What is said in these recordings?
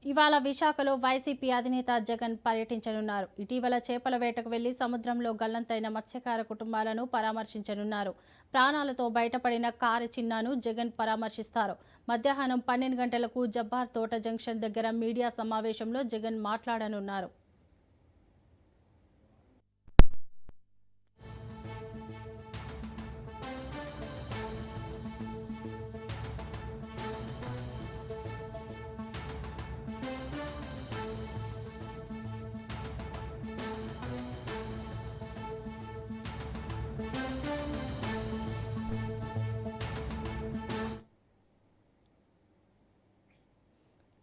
ఇవాళ విశాఖలో వైసీపీ అధినేత జగన్ పర్యటించనున్నారు. ఇటీవల చేపల వేటకు వెళ్లి సముద్రంలో గల్లంతైన మత్స్యకార కుటుంబాలను పరామర్శించనున్నారు. ప్రాణాలతో బయటపడిన కారు చిన్నాను జగన్ పరామర్శిస్తారు. మధ్యాహ్నం 12 గంటలకు జబ్బార్ తోట జంక్షన్ దగ్గర మీడియా సమావేశంలో జగన్ మాట్లాడనున్నారు.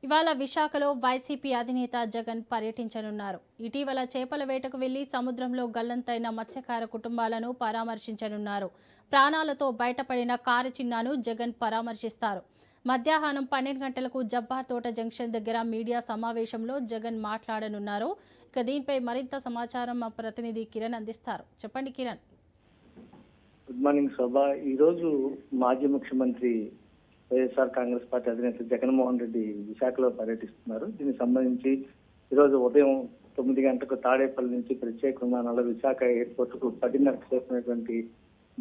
ఇవాళ విశాఖలో వైసీపీ అధినేత జగన్ పర్యటించనున్నారు. ఇటీవల చేపల వేటకు వెళ్లి సముద్రంలో గల్లంతైన మత్స్యకార కుటుంబాలను పరామర్శించనున్నారు. ప్రాణాలతో బయటపడిన కారు చిన్నాను జగన్ పరామర్శిస్తారు. మధ్యాహ్నం 12 గంటలకు జబ్బార్ తోట జంక్షన్ దగ్గర మీడియా సమావేశంలో జగన్ మాట్లాడనున్నారు. ఇక దీనిపై మరింత సమాచారం మా ప్రతినిధి కిరణ్ అందిస్తారు. చెప్పండి కిరణ్. గుడ్ మార్నింగ్ శోభా. ఈరోజు మాజీ ముఖ్యమంత్రి వైఎస్ఆర్ కాంగ్రెస్ పార్టీ అధినేత జగన్మోహన్ రెడ్డి విశాఖలో పర్యటిస్తున్నారు. దీనికి సంబంధించి ఈరోజు ఉదయం 9 గంటలకు తాడేపల్లి నుంచి ప్రత్యేక విమానాల్లో విశాఖ ఎయిర్పోర్ట్ కు 10:30 చేసినటువంటి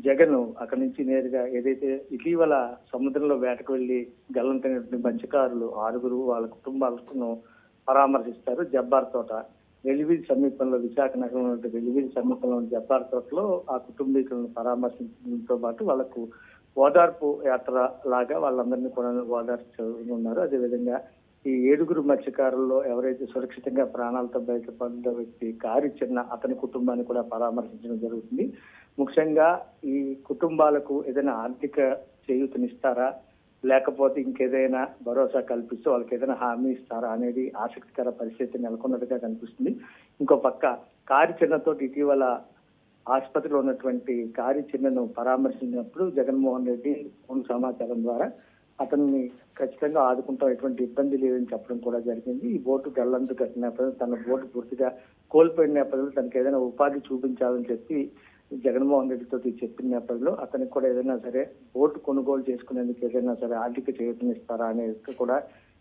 జగన్ అక్కడి నుంచి నేరుగా ఏదైతే ఇటీవల సముద్రంలో వేటకు వెళ్లి గల్లంతైనటువంటి మత్స్యకారులు 6 వాళ్ళ కుటుంబాలను పరామర్శిస్తారు. జబ్బార్ తోట వెలివీధి సమీపంలో, విశాఖ నగరంలో వెలివీధి సమీపంలో జబ్బార్ తోటలో ఆ కుటుంబీకులను పరామర్శించడంతో పాటు వాళ్లకు ఓదార్పు యాత్ర లాగా వాళ్ళందరినీ కూడా ఓదార్చున్నారు. అదేవిధంగా ఈ 7 మత్స్యకారుల్లో ఎవరైతే సురక్షితంగా ప్రాణాలతో బయటపడ్డ వ్యక్తి కారు చిన్న అతని కుటుంబాన్ని కూడా పరామర్శించడం జరుగుతుంది. ముఖ్యంగా ఈ కుటుంబాలకు ఏదైనా ఆర్థిక చేయూతనిస్తారా, లేకపోతే ఇంకేదైనా భరోసా కల్పిస్తూ వాళ్ళకి ఏదైనా హామీ ఇస్తారా అనేది ఆసక్తికర పరిస్థితి నెలకొన్నట్టుగా కనిపిస్తుంది. ఇంకో పక్క కారు చిన్నతోటి ఇటీవల ఆసుపత్రిలో ఉన్నటువంటి కారి చిన్నను పరామర్శించినప్పుడు జగన్మోహన్ రెడ్డి ఫోన్ సమాచారం ద్వారా అతన్ని ఖచ్చితంగా ఆదుకుంటాం, ఎటువంటి ఇబ్బంది లేదని చెప్పడం కూడా జరిగింది. ఈ బోటు గల్లంతు కట్టిన నేపథ్యంలో తన బోటు పూర్తిగా కోల్పోయిన నేపథ్యంలో తనకి ఏదైనా ఉపాధి చూపించాలని చెప్పి జగన్మోహన్ రెడ్డితో చెప్పిన నేపథ్యంలో అతనికి కూడా ఏదైనా సరే బోటు కొనుగోలు చేసుకునేందుకు ఏదైనా సరే ఆర్థిక చేయూతనిస్తారా అనేది కూడా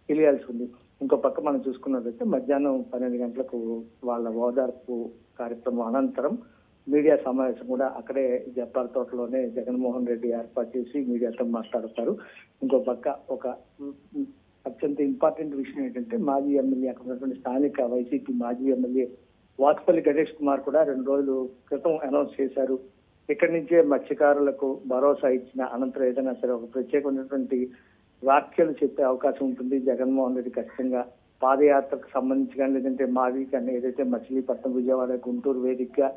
తెలియాల్సి ఉంది. ఇంకో పక్క మనం చూసుకున్నట్లయితే మధ్యాహ్నం 12 గంటలకు వాళ్ళ ఓదార్పు కార్యక్రమం అనంతరం మీడియా సమావేశం కూడా అక్కడే జబ్బార్ తోటలోనే జగన్మోహన్ రెడ్డి ఏర్పాటు చేసి మీడియాతో మాట్లాడతారు. ఇంకో పక్క ఒక అత్యంత ఇంపార్టెంట్ విషయం ఏంటంటే మాజీ ఎమ్మెల్యే అక్కడ ఉన్నటువంటి స్థానిక వైసీపీ మాజీ ఎమ్మెల్యే వాసుపల్లి గణేష్ కుమార్ కూడా 2 రోజుల క్రితం అనౌన్స్ చేశారు. ఇక్కడి నుంచే మత్స్యకారులకు భరోసా ఇచ్చిన అనంతరం ఏదైనా సరే ఒక ప్రత్యేకమైనటువంటి వ్యాఖ్యలు చెప్పే అవకాశం ఉంటుంది. జగన్మోహన్ రెడ్డి ఖచ్చితంగా పాదయాత్రకు సంబంధించి కానీ లేదంటే మాది కానీ ఏదైతే మచిలీపట్నం, విజయవాడ, గుంటూరు వేదికగా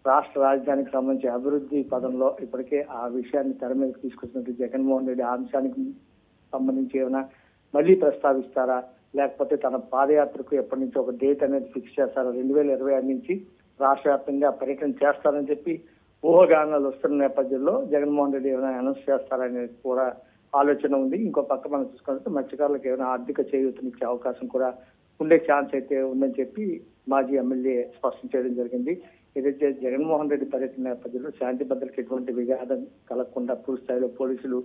రాష్ట్ర రాజధానికి సంబంధించి అభివృద్ధి పదంలో ఇప్పటికే ఆ విషయాన్ని తెర మీదకి తీసుకొచ్చినట్టు జగన్మోహన్ రెడ్డి ఆ అంశానికి సంబంధించి ఏమైనా మళ్ళీ ప్రస్తావిస్తారా, లేకపోతే తన పాదయాత్రకు ఎప్పటి నుంచి ఒక డేట్ అనేది ఫిక్స్ చేస్తారా, 2026 నుంచి రాష్ట్ర వ్యాప్తంగా పర్యటన చేస్తారని చెప్పి ఊహాగానాలు వస్తున్న నేపథ్యంలో జగన్మోహన్ రెడ్డి ఏమైనా అనౌన్స్ చేస్తారనేది కూడా ఆలోచన ఉంది. ఇంకో పక్క మనం చూసుకుంటే మత్స్యకారులకు ఏమైనా ఆర్థిక చేయూతనిచ్చే అవకాశం కూడా ఉండే ఛాన్స్ అయితే ఉందని చెప్పి మాజీ ఎమ్మెల్యే స్పష్టం చేయడం జరిగింది. ఏదైతే జగన్మోహన్ రెడ్డి పర్యటన నేపథ్యంలో శాంతి భద్రతలకు ఎటువంటి విఘాతం కలగకుండా పూర్తి స్థాయిలో పోలీసులు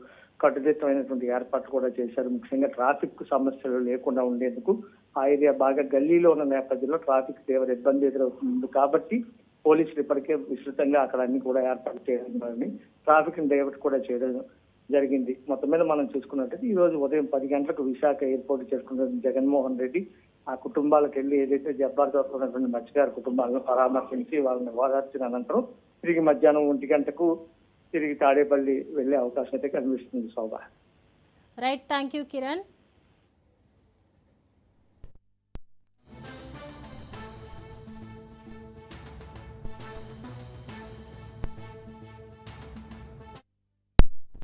కట్టుదిట్టమైనటువంటి ఏర్పాట్లు కూడా చేశారు. ముఖ్యంగా ట్రాఫిక్ సమస్యలు లేకుండా ఉండేందుకు ఆ ఏరియా బాగా గల్లీలో ఉన్న నేపథ్యంలో ట్రాఫిక్ తీవ్ర ఇబ్బంది ఎదురవుతుంది కాబట్టి పోలీసులు ఇప్పటికే విస్తృతంగా అక్కడ అన్ని కూడా ఏర్పాటు చేయడం, ట్రాఫిక్ ని డైవర్ట్ కూడా చేయడం జరిగింది. మొత్తం మీద మనం చూసుకున్నట్టయితే ఈ రోజు ఉదయం 10 గంటలకు విశాఖ ఎయిర్పోర్ట్ చేరుకున్న జగన్మోహన్ రెడ్డి ఆ కుటుంబాలకు వెళ్లి ఏదైతే జబ్బార్ తోటలో ఉన్నటువంటి మత్స్యకార కుటుంబాలను పరామర్శించి వాళ్ళని ఓదార్చిన అనంతరం తిరిగి మధ్యాహ్నం 1 గంటకు తిరిగి తాడేపల్లి వెళ్లే అవకాశం అయితే కనిపిస్తుంది Shobha. Right, thank you Kiran.